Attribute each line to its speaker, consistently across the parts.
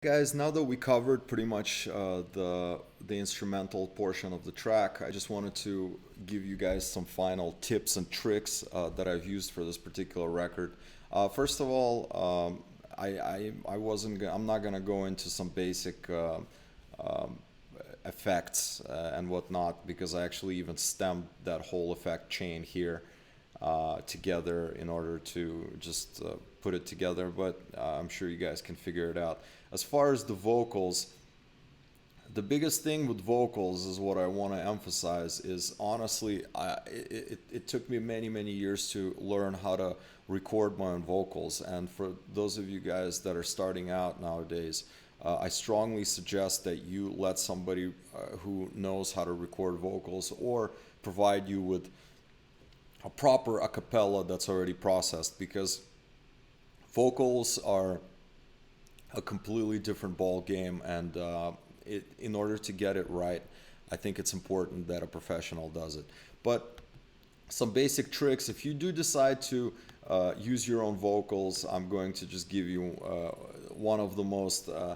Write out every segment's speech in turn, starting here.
Speaker 1: Guys, now that we covered pretty much the instrumental portion of the track, I just wanted to give you guys some final tips and tricks that I've used for this particular record. First of all, I'm not gonna go into some basic um, effects and whatnot because I actually even stemmed that whole effect chain here together in order to just put it together, but I'm sure you guys can figure it out. As far as the vocals, the biggest thing with vocals is what I want to emphasize is honestly, it took me many, many years to learn how to record my own vocals. And for those of you guys that are starting out nowadays, I strongly suggest that you let somebody who knows how to record vocals or provide you with a proper a cappella that's already processed because vocals are a completely different ball game, and in order to get it right, I think it's important that a professional does it. But some basic tricks, if you do decide to use your own vocals, I'm going to just give you one of the most uh,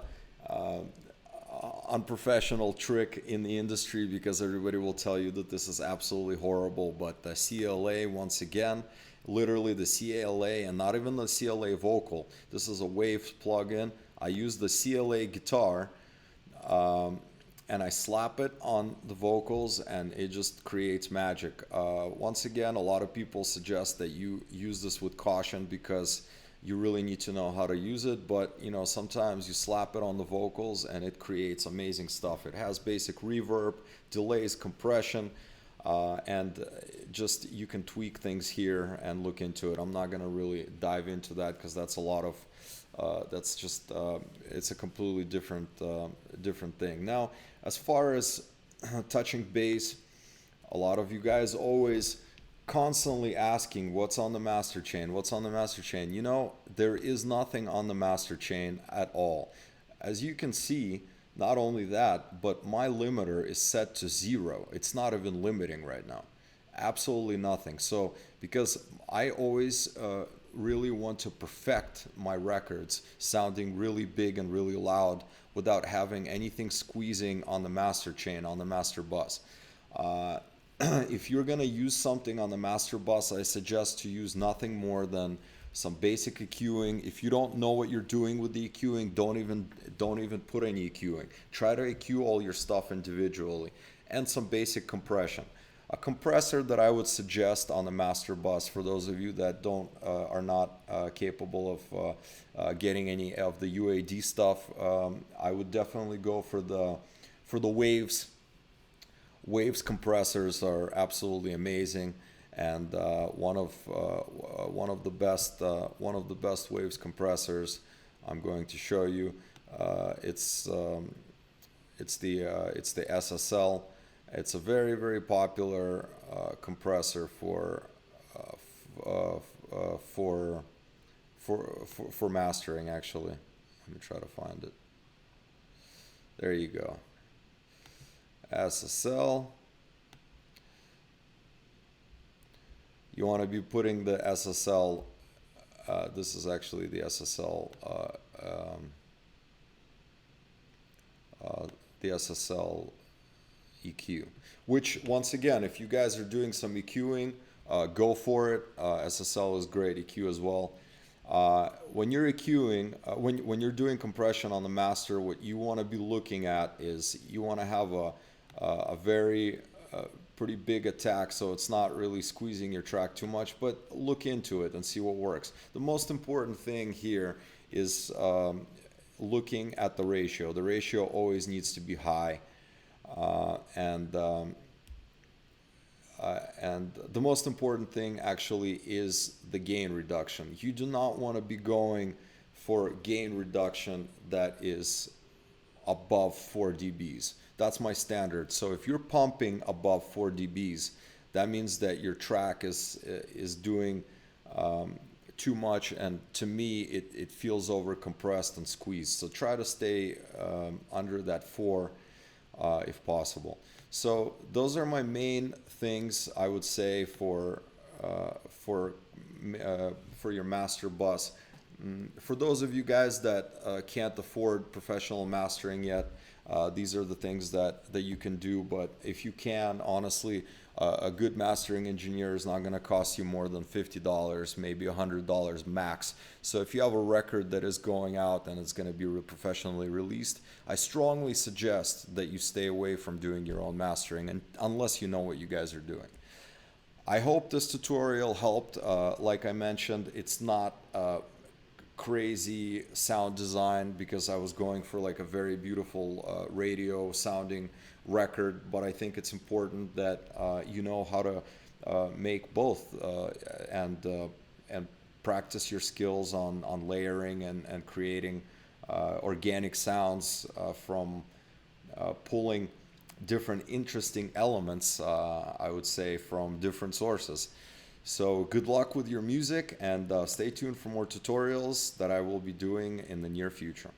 Speaker 1: unprofessional trick in the industry because everybody will tell you that this is absolutely horrible. But the CLA, once again, literally the CLA, and not even the CLA vocal. This is a Waves plugin. I use the CLA guitar, um, and I slap it on the vocals, and it just creates magic. Once again, a lot of people suggest that you use this with caution because you really need to know how to use it. But sometimes you slap it on the vocals, and it creates amazing stuff. It has basic reverb, delays, compression, and just you can tweak things here and look into it. I'm not gonna really dive into that because that's a lot of that's just it's a completely different thing. Now, as far as touching bass, a lot of you guys always constantly asking what's on the master chain, what's on the master chain. There is nothing on the master chain at all. As you can see, not only that, but my limiter is set to 0. It's not even limiting right now. Absolutely nothing. So, because I always really want to perfect my records sounding really big and really loud without having anything squeezing on the master chain, on the master bus. Uh, if you're going to use something on the master bus, I suggest to use nothing more than some basic EQing. If you don't know what you're doing with the EQing, don't even put any EQing. Try to EQ all your stuff individually, and some basic compression. A compressor that I would suggest on the master bus for those of you that don't are not capable of getting any of the UAD stuff, I would definitely go for the Waves. Waves compressors are absolutely amazing, and one of the best Waves compressors I'm going to show you. It's the SSL. It's a very, very popular compressor for mastering. Actually, let me try to find it. There you go. SSL. You want to be putting the SSL. This is actually the SSL. The SSL EQ. Which, once again, if you guys are doing some EQing, go for it. SSL is great. EQ as well. When you're EQing, when you're doing compression on the master, what you want to be looking at is you want to have a very pretty big attack, so it's not really squeezing your track too much, but look into it and see what works. The most important thing here is looking at the ratio. The ratio always needs to be high, and the most important thing actually is the gain reduction. You do not want to be going for gain reduction that is above 4 dBs. That's my standard. So if you're pumping above 4 dBs, that means that your track is doing too much, and to me it feels over compressed and squeezed. So try to stay under that 4 if possible. So those are my main things I would say for your master bus. For those of you guys that can't afford professional mastering yet, these are the things that you can do. But if you can, honestly, a good mastering engineer is not going to cost you more than $50, maybe $100 max. So if you have a record that is going out and it's going to be professionally released, I strongly suggest that you stay away from doing your own mastering, and unless you know what you guys are doing. I hope this tutorial helped. Like I mentioned, it's not crazy sound design because I was going for like a very beautiful radio sounding record, but I think it's important that you know how to make both and practice your skills on layering and creating organic sounds from pulling different interesting elements, I would say, from different sources. So good luck with your music, and stay tuned for more tutorials that I will be doing in the near future.